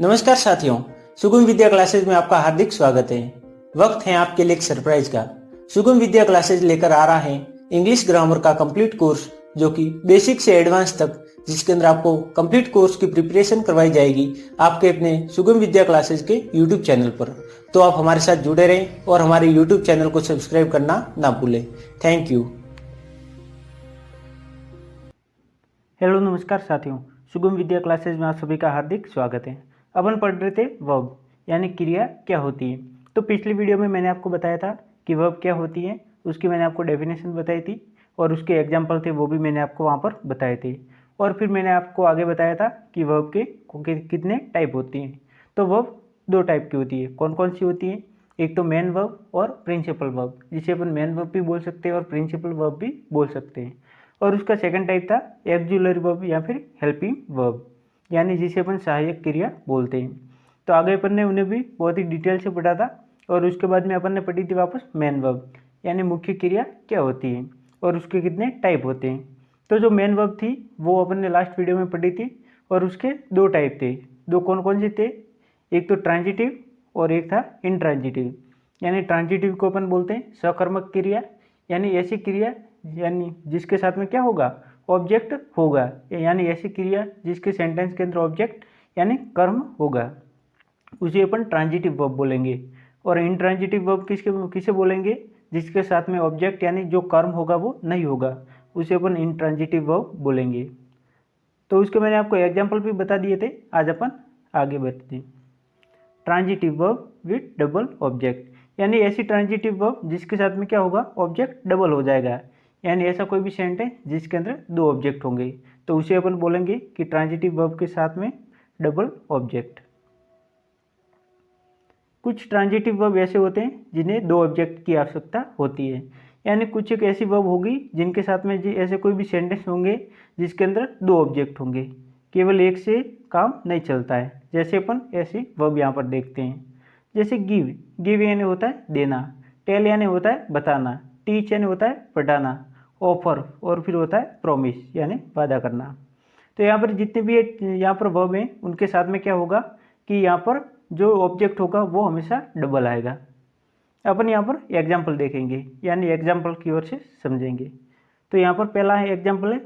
नमस्कार साथियों, सुगम विद्या क्लासेज में आपका हार्दिक स्वागत है। वक्त है आपके लिए एक सरप्राइज का। सुगम विद्या क्लासेज लेकर आ रहा है इंग्लिश ग्रामर का कंप्लीट कोर्स, जो कि बेसिक से एडवांस तक, जिसके अंदर आपको कंप्लीट कोर्स की प्रिपरेशन करवाई जाएगी आपके अपने सुगम विद्या क्लासेज के यूट्यूब चैनल पर। तो आप हमारे साथ जुड़े रहें और हमारे यूट्यूब चैनल को सब्सक्राइब करना ना भूलें। Thank you. हेलो नमस्कार साथियों, सुगम विद्या क्लासेज में आप सभी का हार्दिक स्वागत है। अपन पढ़ रहे थे वर्ब यानी क्रिया क्या होती है। तो पिछली वीडियो में मैंने आपको बताया था कि वर्ब क्या होती है, उसकी मैंने आपको डेफिनेशन बताई थी और उसके एग्जाम्पल थे वो भी मैंने आपको वहाँ पर बताए थे। और फिर मैंने आपको आगे बताया था कि वर्ब के कितने टाइप होती हैं। तो वर्ब दो टाइप की होती है। कौन कौन सी होती है? एक तो मेन वर्ब और प्रिंसिपल वर्ब, जिसे अपन मेन वर्ब भी बोल सकते हैं और प्रिंसिपल वर्ब भी बोल सकते हैं। और उसका सेकंड टाइप था एक्जुलरी वर्ब या फिर हेल्पिंग वर्ब, यानी जिसे अपन सहायक क्रिया बोलते हैं। तो आगे अपन ने उन्हें भी बहुत ही डिटेल से पढ़ा था और उसके बाद में अपन ने पढ़ी थी वापस मेन वर्ब यानी मुख्य क्रिया क्या होती है और उसके कितने टाइप होते हैं। तो जो मेन वर्ब थी वो अपन ने लास्ट वीडियो में पढ़ी थी और उसके दो टाइप थे। दो कौन कौन से थे? एक तो ट्रांजिटिव और एक था इनट्रांजिटिव। यानी ट्रांजिटिव को अपन बोलते हैं सकर्मक क्रिया, यानी ऐसी क्रिया यानी जिसके साथ में क्या होगा, ऑब्जेक्ट होगा, यानी ऐसी क्रिया जिसके सेंटेंस के अंदर ऑब्जेक्ट यानी कर्म होगा, उसे अपन ट्रांजिटिव वर्ब बोलेंगे। और इनट्रांजिटिव वर्ब किसे बोलेंगे? जिसके साथ में ऑब्जेक्ट यानी जो कर्म होगा वो नहीं होगा, उसे अपन इनट्रांजिटिव वर्ब बोलेंगे। तो उसके मैंने आपको एग्जाम्पल भी बता दिए थे। आज अपन आगे बढ़ते हैं। Transitive verb with double object, यानी ऐसी ट्रांजिटिव वर्ब जिसके साथ में क्या होगा, ऑब्जेक्ट डबल हो जाएगा। यानी ऐसा कोई भी सेंटेंस जिसके अंदर दो ऑब्जेक्ट होंगे तो उसे अपन बोलेंगे कि ट्रांजिटिव वर्ब के साथ में डबल ऑब्जेक्ट। कुछ ट्रांजिटिव वर्ब ऐसे होते हैं जिन्हें दो ऑब्जेक्ट की आवश्यकता होती है। यानी कुछ एक ऐसी वर्ब होगी जिनके साथ में ऐसे कोई भी सेंटेंस होंगे जिसके अंदर दो ऑब्जेक्ट होंगे, केवल एक से काम नहीं चलता है। जैसे अपन ऐसी वर्ब यहाँ पर देखते हैं, जैसे गिव। गिव यानी होता है देना, टेल यानी होता है बताना, टीच यानी होता है पढ़ाना, ऑफर और फिर होता है प्रॉमिस यानी वादा करना। तो यहाँ पर जितने भी यहाँ पर वर्ब हैं उनके साथ में क्या होगा कि यहाँ पर जो ऑब्जेक्ट होगा वो हमेशा डबल आएगा। अपन यहाँ पर एग्जाम्पल देखेंगे, यानी एग्जाम्पल की ओर से समझेंगे। तो यहाँ पर पहला है एग्जाम्पल है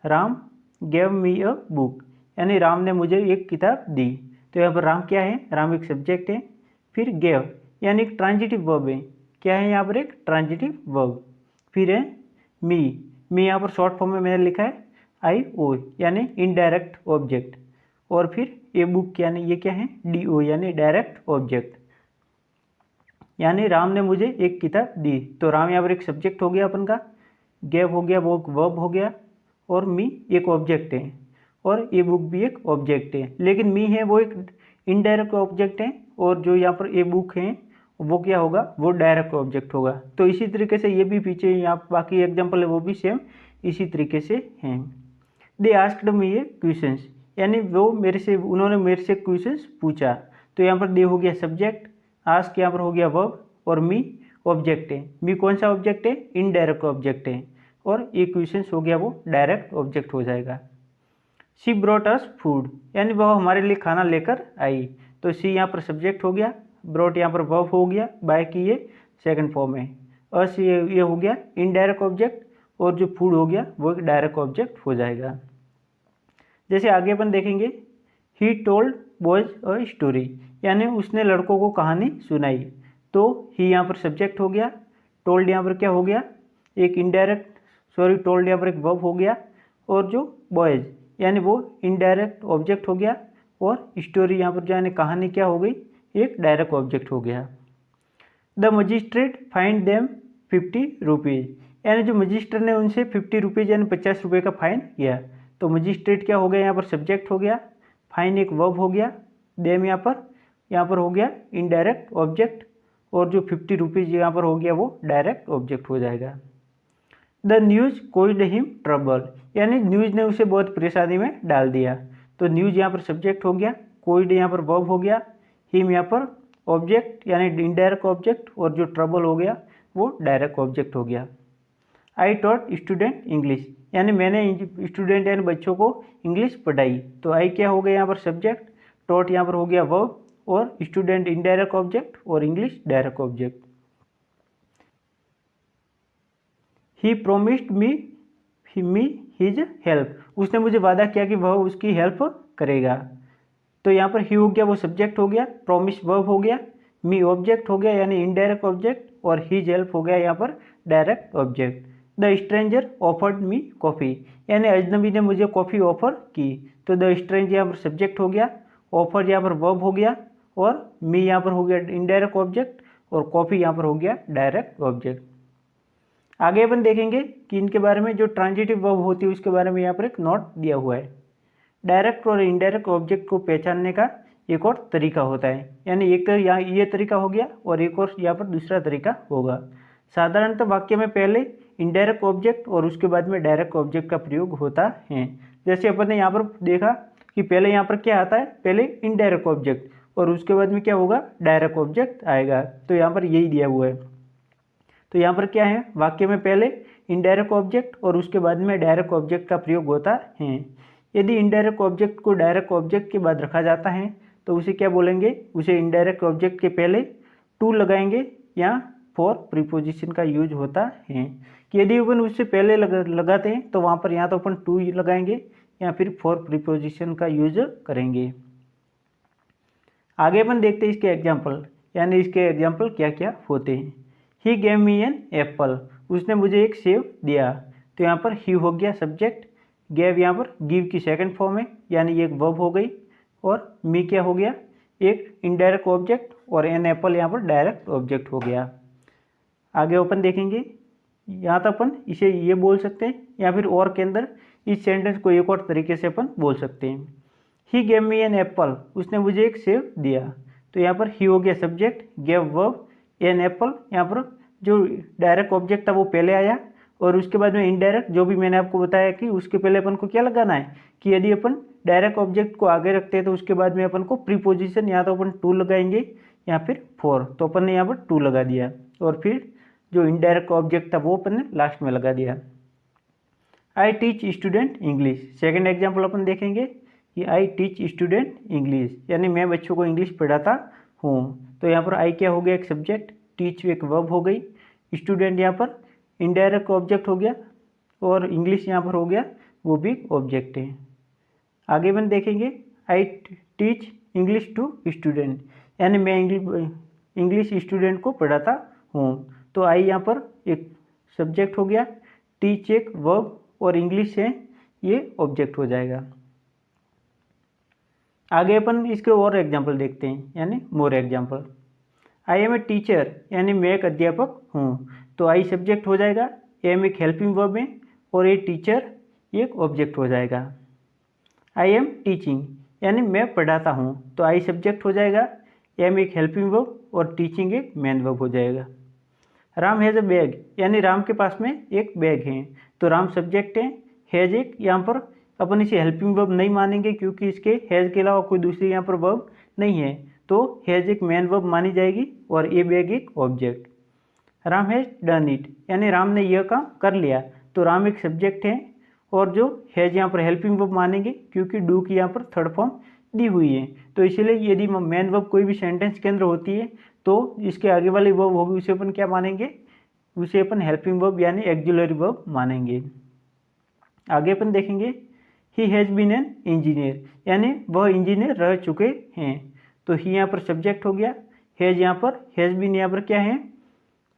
Ram gave me a book, यानी राम ने मुझे एक किताब दी। तो यहाँ पर राम क्या है? राम एक सब्जेक्ट है। फिर गेव यानी एक ट्रांजिटिव वर्ब है। क्या है यहाँ पर? एक ट्रांजिटिव वर्ब। फिर है मी। मी यहाँ पर शॉर्ट फॉर्म में मैंने लिखा है आई ओ, यानी इनडायरेक्ट ऑब्जेक्ट। और फिर ए बुक यानी ये क्या है? डी ओ, यानी डायरेक्ट ऑब्जेक्ट। यानी राम ने मुझे एक किताब दी। तो राम यहाँ पर एक सब्जेक्ट हो गया अपन का, गेव हो गया वो वर्ब हो गया, और मी एक ऑब्जेक्ट है, और ए बुक भी एक ऑब्जेक्ट है। लेकिन मी है वो एक इनडायरेक्ट ऑब्जेक्ट है, और जो यहाँ पर ए बुक है वो क्या होगा? वो डायरेक्ट ऑब्जेक्ट होगा। तो इसी तरीके से ये भी पीछे यहाँ बाकी एग्जाम्पल है वो भी सेम इसी तरीके से हैं। They asked me A questions, यानी वो उन्होंने मेरे से क्वेश्चंस पूछा। तो यहाँ पर दे हो गया सब्जेक्ट, आस्क यहाँ पर हो गया वर्ब, और मी ऑब्जेक्ट है। मी कौन सा ऑब्जेक्ट है? इनडायरेक्ट ऑब्जेक्ट है। और ये क्वेश्चंस हो गया वो डायरेक्ट ऑब्जेक्ट हो जाएगा। शी ब्रॉट अस फूड, यानी वह हमारे लिए खाना लेकर आई। तो शी यहाँ पर सब्जेक्ट हो गया, ब्रॉट यहाँ पर वर्ब हो गया, बाय की ये सेकंड फॉर्म है। अस ये हो गया इनडायरेक्ट ऑब्जेक्ट, और जो फूड हो गया वो एक डायरेक्ट ऑब्जेक्ट हो जाएगा। जैसे आगे अपन देखेंगे, he told boys a story, यानी उसने लड़कों को कहानी सुनाई। तो ही यहाँ पर सब्जेक्ट हो गया, टोल्ड यहाँ पर क्या हो गया? एक टोल्ड यहाँ पर एक वर्ब हो गया, और जो बॉयज यानी वो इनडायरेक्ट ऑब्जेक्ट हो गया, और स्टोरी यहाँ पर यानी कहानी क्या हो गई? एक डायरेक्ट ऑब्जेक्ट हो गया। The magistrate fine them 50 rupees, यानी जो मजिस्ट्रेट ने उनसे 50 रुपीज़ यानी 50 रुपये का फाइन किया। तो मजिस्ट्रेट क्या हो गया? यहाँ पर सब्जेक्ट हो गया, फाइन एक वर्ब हो गया, देम यहाँ पर हो गया इनडायरेक्ट ऑब्जेक्ट, और जो 50 रुपीज़ यहाँ पर हो गया वो डायरेक्ट ऑब्जेक्ट हो जाएगा। The news caused him trouble, यानी न्यूज़ ने उसे बहुत परेशानी में डाल दिया। तो न्यूज़ यहाँ पर सब्जेक्ट हो गया, कोज्ड यहाँ पर वर्ब हो गया, हिम यहाँ पर ऑब्जेक्ट यानी इनडायरेक्ट ऑब्जेक्ट, और जो ट्रबल हो गया वो डायरेक्ट ऑब्जेक्ट हो गया। आई टॉट स्टूडेंट इंग्लिश, यानी मैंने स्टूडेंट यानी बच्चों को इंग्लिश पढ़ाई। तो आई क्या हो गया यहाँ पर सब्जेक्ट, टॉट यहाँ पर हो गया वर्ब, और स्टूडेंट इनडायरेक्ट ऑब्जेक्ट और इंग्लिश डायरेक्ट ऑब्जेक्ट। ही प्रोमिस्ड मी हिज हेल्प, उसने मुझे वादा किया कि वह उसकी हेल्प करेगा। तो यहाँ पर ही हो गया वो सब्जेक्ट हो गया, प्रोमिस वर्ब हो गया, मी ऑब्जेक्ट हो गया यानी इनडायरेक्ट ऑब्जेक्ट, और हिज हेल्प हो गया यहाँ पर direct object. The stranger offered me coffee, यानी अजनबी ने मुझे कॉफ़ी ऑफर की। तो द स्ट्रेंजर यहाँ पर सब्जेक्ट हो गया, ऑफर यहाँ पर वर्ब हो गया, और मी यहाँ पर हो गया इनडायरेक्ट ऑब्जेक्ट, और कॉफ़ी यहाँ पर हो गया डायरेक्ट ऑब्जेक्ट। आगे अपन देखेंगे कि इनके बारे में जो ट्रांजिटिव वर्ब होती है उसके बारे में यहाँ पर एक नोट दिया हुआ है। डायरेक्ट और इनडायरेक्ट ऑब्जेक्ट को पहचानने का एक और तरीका होता है, यानी एक तो यहाँ ये तरीका हो गया और एक और यहाँ पर दूसरा तरीका होगा। साधारणतः वाक्य में पहले इनडायरेक्ट ऑब्जेक्ट और उसके बाद में डायरेक्ट ऑब्जेक्ट का प्रयोग होता है। जैसे अपन ने यहाँ पर देखा कि पहले यहाँ पर क्या आता है, पहले इनडायरेक्ट ऑब्जेक्ट और उसके बाद में क्या होगा, डायरेक्ट ऑब्जेक्ट आएगा। तो यहाँ पर यही दिया हुआ है। तो यहाँ पर क्या है, वाक्य में पहले इनडायरेक्ट ऑब्जेक्ट और उसके बाद में डायरेक्ट ऑब्जेक्ट का प्रयोग होता है। यदि इनडायरेक्ट ऑब्जेक्ट को डायरेक्ट ऑब्जेक्ट के बाद रखा जाता है तो उसे क्या बोलेंगे, उसे इनडायरेक्ट ऑब्जेक्ट के पहले टू लगाएंगे या फॉर प्रीपोजिशन का यूज होता है। कि यदि अपन उससे पहले लगाते हैं तो वहाँ पर या तो अपन टू लगाएंगे या फिर फॉर प्रीपोजिशन का यूज करेंगे। आगे अपन देखते हैं इसके एग्जाम्पल, यानी इसके एग्जाम्पल क्या क्या होते हैं। He gave me an apple, उसने मुझे एक सेब दिया। तो यहाँ पर ही हो गया सब्जेक्ट, गेव यहाँ पर गिव की सेकंड फॉर्म है यानी एक वर्ब हो गई, और मी क्या हो गया, एक इनडायरेक्ट ऑब्जेक्ट, और एन एप्पल यहाँ पर डायरेक्ट ऑब्जेक्ट हो गया। आगे अपन देखेंगे, यहाँ तो अपन इसे ये बोल सकते हैं या फिर और के अंदर इस सेंटेंस को एक और तरीके से अपन बोल सकते हैं। He gave me an apple, उसने मुझे एक सेब दिया। तो यहाँ पर ही हो गया subject, gave verb, an apple यहाँ पर जो डायरेक्ट ऑब्जेक्ट था वो पहले आया, और उसके बाद में इनडायरेक्ट, जो भी मैंने आपको बताया कि उसके पहले अपन को क्या लगाना है कि यदि अपन डायरेक्ट ऑब्जेक्ट को आगे रखते हैं तो उसके बाद में अपन को प्रीपोजिशन या तो अपन टू लगाएंगे या फिर फॉर। तो अपन ने यहाँ पर टू लगा दिया, और फिर जो इनडायरेक्ट ऑब्जेक्ट था वो अपन ने लास्ट में लगा दिया। I teach student English, second example अपन देखेंगे कि आई टीच स्टूडेंट इंग्लिश, यानी मैं बच्चों को इंग्लिश पढ़ाता हूँ। तो यहाँ पर आई क्या हो गया, एक सब्जेक्ट, टीच एक वर्ब हो गई, स्टूडेंट यहाँ पर इनडायरेक्ट ऑब्जेक्ट हो गया, और इंग्लिश यहाँ पर हो गया वो भी ऑब्जेक्ट है। आगे अपन देखेंगे I teach English to student, यानी मैं इंग्लिश स्टूडेंट को पढ़ाता हूँ। तो आई यहाँ पर एक सब्जेक्ट हो गया, टीच एक वर्ब, और इंग्लिश है ये ऑब्जेक्ट हो जाएगा। आगे अपन इसके और एग्जाम्पल देखते हैं, यानी more example. I am a teacher, यानी मैं एक अध्यापक हूँ। तो आई सब्जेक्ट हो जाएगा, एम एक हेल्पिंग वर्ब है, और ए टीचर एक ऑब्जेक्ट हो जाएगा। आई एम टीचिंग, यानी मैं पढ़ाता हूँ। तो आई सब्जेक्ट हो जाएगा, एम एक हेल्पिंग वर्ब, और टीचिंग एक मेन वर्ब हो जाएगा। राम हैज़ अ बैग, यानी राम के पास में एक बैग है। तो राम सब्जेक्ट है, हैज़ एक यहाँ पर अपन इसे हेल्पिंग वर्ब नहीं मानेंगे क्योंकि इसके हैज़ के अलावा कोई दूसरी यहाँ पर वर्ब नहीं है। तो हैज़ एक मेन वर्ब मानी जाएगी, और ए बैग एक object. Ram has done it, यानी राम ने यह काम कर लिया। तो राम एक सब्जेक्ट है, और जो हैज़ यहाँ पर हेल्पिंग वर्ब मानेंगे क्योंकि डू की यहाँ पर थर्ड फॉर्म दी हुई है। तो इसलिए यदि मेन वर्ब कोई भी सेंटेंस के अंदर होती है तो इसके आगे वाली वर्ब होगी उसे अपन क्या मानेंगे, उसे अपन हेल्पिंग वर्ब यानी एक्सिलरी वर्ब मानेंगे। आगे अपन देखेंगे he has been an engineer, यानी वह इंजीनियर रह चुके हैं। तो ही यहाँ पर सब्जेक्ट हो गया, हैज़ यहाँ पर, हैज़ बीन यहाँ पर क्या है,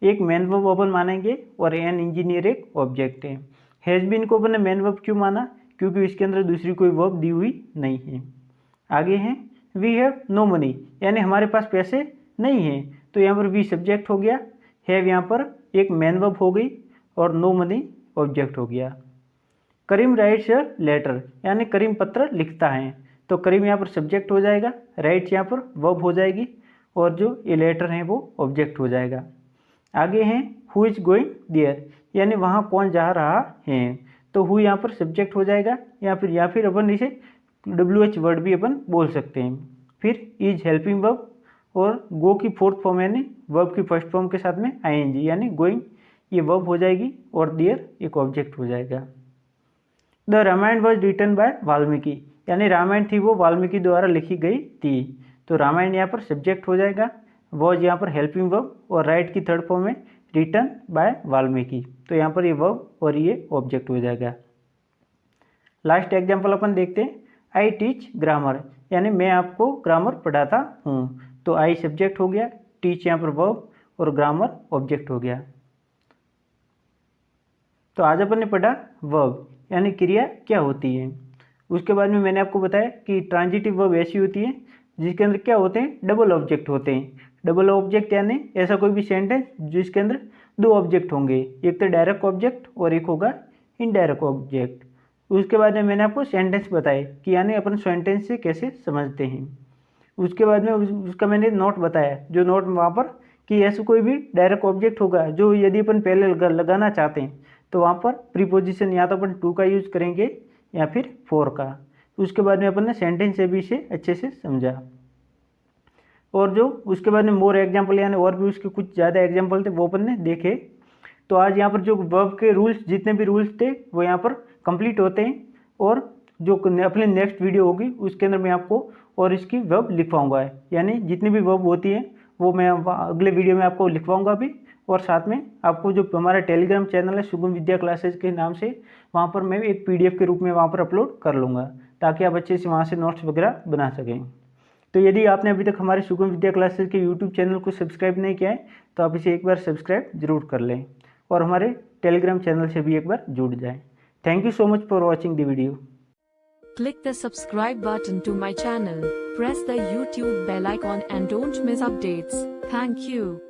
एक मेन वर्ब अपन मानेंगे, और एन इंजीनियर एक ऑब्जेक्ट है। हैज़ बीन को अपन ने मेन वर्ब क्यों माना, क्योंकि इसके अंदर दूसरी कोई वर्ब दी हुई नहीं है। आगे है वी हैव नो मनी, यानी हमारे पास पैसे नहीं हैं। तो यहाँ पर वी सब्जेक्ट हो गया, हैव यहाँ पर एक मेन वर्ब हो गई, और नो मनी ऑब्जेक्ट हो गया। करीम राइट्स अ लेटर, यानी करीम पत्र लिखता है। तो करीम यहाँ पर सब्जेक्ट हो जाएगा, राइट्स यहाँ पर वर्ब हो जाएगी, और जो ये लेटर है वो ऑब्जेक्ट हो जाएगा। आगे हैं हु इज गोइंग देयर, यानी वहाँ कौन जा रहा है। तो हु यहाँ पर सब्जेक्ट हो जाएगा, या फिर अपन इसे WH वर्ड भी अपन बोल सकते हैं। फिर इज हेल्पिंग वर्ब, और गो की फोर्थ फॉर्म यानी वर्ब की फर्स्ट फॉर्म के साथ में ING, यानी गोइंग ये वर्ब हो जाएगी, और देयर एक ऑब्जेक्ट हो जाएगा। The Ramayana was written by Valmiki, यानी रामायण थी वो वाल्मीकि द्वारा लिखी गई थी। तो रामायण यहाँ पर सब्जेक्ट हो जाएगा, वॉज यहाँ पर हेल्पिंग वर्ब और राइट की थर्ड फॉर्म में रिटन बाय वाल्मीकि, तो यहाँ पर ये वर्ब और ये ऑब्जेक्ट हो जाएगा। लास्ट एग्जाम्पल अपन देखते हैं, आई टीच ग्रामर, यानी मैं आपको ग्रामर पढ़ाता हूँ। तो आई सब्जेक्ट हो गया, टीच यहाँ पर वर्ब और ग्रामर ऑब्जेक्ट हो गया। तो आज अपन ने पढ़ा वर्ब यानी क्रिया क्या होती है। उसके बाद में मैंने आपको बताया कि ट्रांजिटिव वर्ब ऐसी होती है जिसके अंदर क्या होते हैं, डबल ऑब्जेक्ट होते हैं। डबल ऑब्जेक्ट यानी ऐसा कोई भी सेंटेंस जिसके अंदर दो ऑब्जेक्ट होंगे, एक तो डायरेक्ट ऑब्जेक्ट और एक होगा इनडायरेक्ट ऑब्जेक्ट। उसके बाद में मैंने आपको सेंटेंस बताए कि यानी अपन सेंटेंस से कैसे समझते हैं। उसके बाद में उसका मैंने नोट बताया, जो नोट वहाँ पर कि ऐसा कोई भी डायरेक्ट ऑब्जेक्ट होगा जो यदि अपन पहले लगाना चाहते हैं तो वहाँ पर प्रीपोजिशन या तो अपन टू का यूज करेंगे या फिर फोर का। उसके बाद में अपन ने सेंटेंस से भी इसे अच्छे से समझा। और जो उसके बाद में मोर एग्जाम्पल यानी और भी उसके कुछ ज़्यादा एग्जाम्पल थे वो अपन ने देखे। तो आज यहाँ पर जो वर्ब के रूल्स जितने भी रूल्स थे वो यहाँ पर कंप्लीट होते हैं, और जो अपनी नेक्स्ट वीडियो होगी उसके अंदर मैं आपको और इसकी वर्ब लिखवाऊंगा, यानी जितनी भी वर्ब होती है वो मैं अगले वीडियो में आपको लिखवाऊंगा भी। और साथ में आपको जो हमारा टेलीग्राम चैनल है सुगम विद्या क्लासेज के नाम से, वहाँ पर मैं एक PDF के रूप में वहाँ पर अपलोड कर लूँगा ताकि आप अच्छे से वहाँ से नोट्स वगैरह बना सकें। तो यदि आपने अभी तक हमारे सुगम विद्या क्लासेज के YouTube चैनल को सब्सक्राइब नहीं किया है तो आप इसे एक बार सब्सक्राइब जरूर कर लें और हमारे टेलीग्राम चैनल से भी एक बार जुड़ जाएं। Thank you so much for watching the video. Click the subscribe button to my channel. Press the YouTube bell icon and don't miss updates. Thank you.